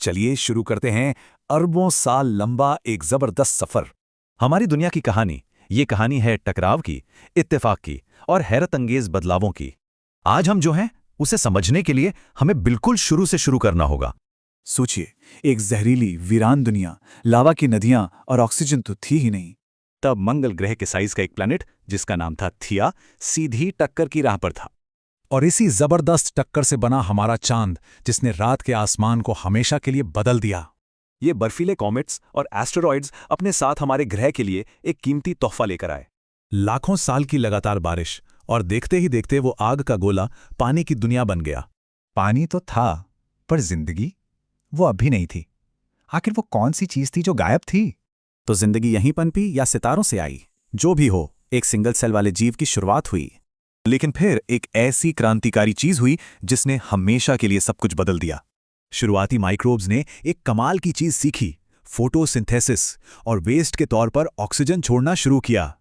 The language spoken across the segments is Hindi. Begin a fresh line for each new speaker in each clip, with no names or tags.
चलिए शुरू करते हैं अरबों साल लंबा एक जबरदस्त सफर।
हमारी दुनिया की कहानी, ये कहानी है टकराव की, इत्तेफाक की और हैरत अंगेज बदलावों की। आज हम जो हैं उसे समझने के लिए हमें बिल्कुल शुरू से शुरू करना होगा।
सोचिए, एक जहरीली वीरान दुनिया, लावा की नदियां और ऑक्सीजन तो थी ही नहीं।
तब मंगल ग्रह के साइज का एक प्लैनेट जिसका नाम था थिया सीधी टक्कर की राह पर था।
और इसी जबरदस्त टक्कर से बना हमारा चांद, जिसने रात के आसमान को हमेशा के लिए बदल दिया।
ये बर्फीले कॉमेट्स और एस्टेरॉइड्स अपने साथ हमारे ग्रह के लिए एक कीमती तोहफा लेकर आए।
लाखों साल की लगातार बारिश, और देखते ही देखते वो आग का गोला पानी की दुनिया बन गया।
पानी तो था, पर जिंदगी वो अभी नहीं थी। आखिर वो कौन सी चीज थी जो गायब थी?
तो जिंदगी यहीं पनपी या सितारों से आई? जो भी हो, एक सिंगल सेल वाले जीव की शुरुआत हुई। लेकिन फिर एक ऐसी क्रांतिकारी चीज हुई जिसने हमेशा के लिए सब कुछ बदल दिया। शुरुआती माइक्रोब्स ने एक कमाल की चीज सीखी, फोटोसिंथेसिस, और वेस्ट के तौर पर ऑक्सीजन छोड़ना शुरू किया।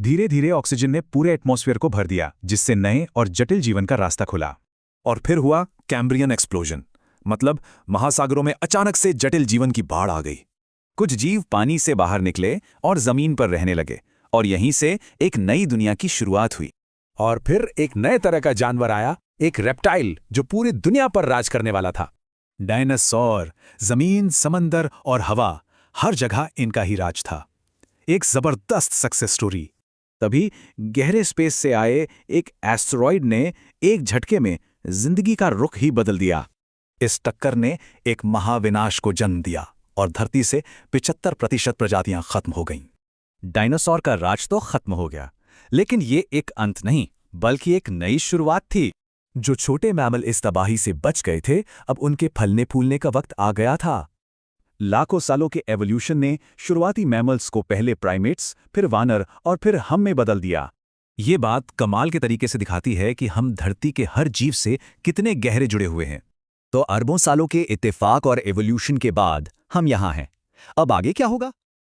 धीरे धीरे ऑक्सीजन ने पूरे एटमॉस्फेयर को भर दिया, जिससे नए और जटिल जीवन का रास्ता खुला।
और फिर हुआ कैम्ब्रियन एक्सप्लोजन, मतलब महासागरों में अचानक से जटिल जीवन की बाढ़ आ गई। कुछ जीव पानी से बाहर निकले और जमीन पर रहने लगे, और यहीं से एक नई दुनिया की शुरुआत हुई।
और फिर एक नए तरह का जानवर आया, एक रेप्टाइल जो पूरी दुनिया पर राज करने वाला था। डायनासोर, जमीन, समंदर और हवा, हर जगह इनका ही राज था। एक जबरदस्त सक्सेस स्टोरी। तभी गहरे स्पेस से आए एक एस्टेरॉइड ने एक झटके में जिंदगी का रुख ही बदल दिया। इस टक्कर ने एक महाविनाश को जन्म दिया और धरती से 75% प्रजातियां खत्म हो गईं।
डायनासोर का राज तो खत्म हो गया, लेकिन ये एक अंत नहीं, बल्कि एक नई शुरुआत थी।
जो छोटे मैमल इस तबाही से बच गए थे, अब उनके फलने फूलने का वक्त आ गया था।
लाखों सालों के एवोल्यूशन ने शुरुआती मैमल्स को पहले प्राइमेट्स, फिर वानर और फिर हम में बदल दिया। ये बात कमाल के तरीके से दिखाती है कि हम धरती के हर जीव से कितने गहरे जुड़े हुए हैं। तो अरबों सालों के इत्तेफाक और एवोल्यूशन के बाद हम यहाँ हैं। अब आगे क्या होगा?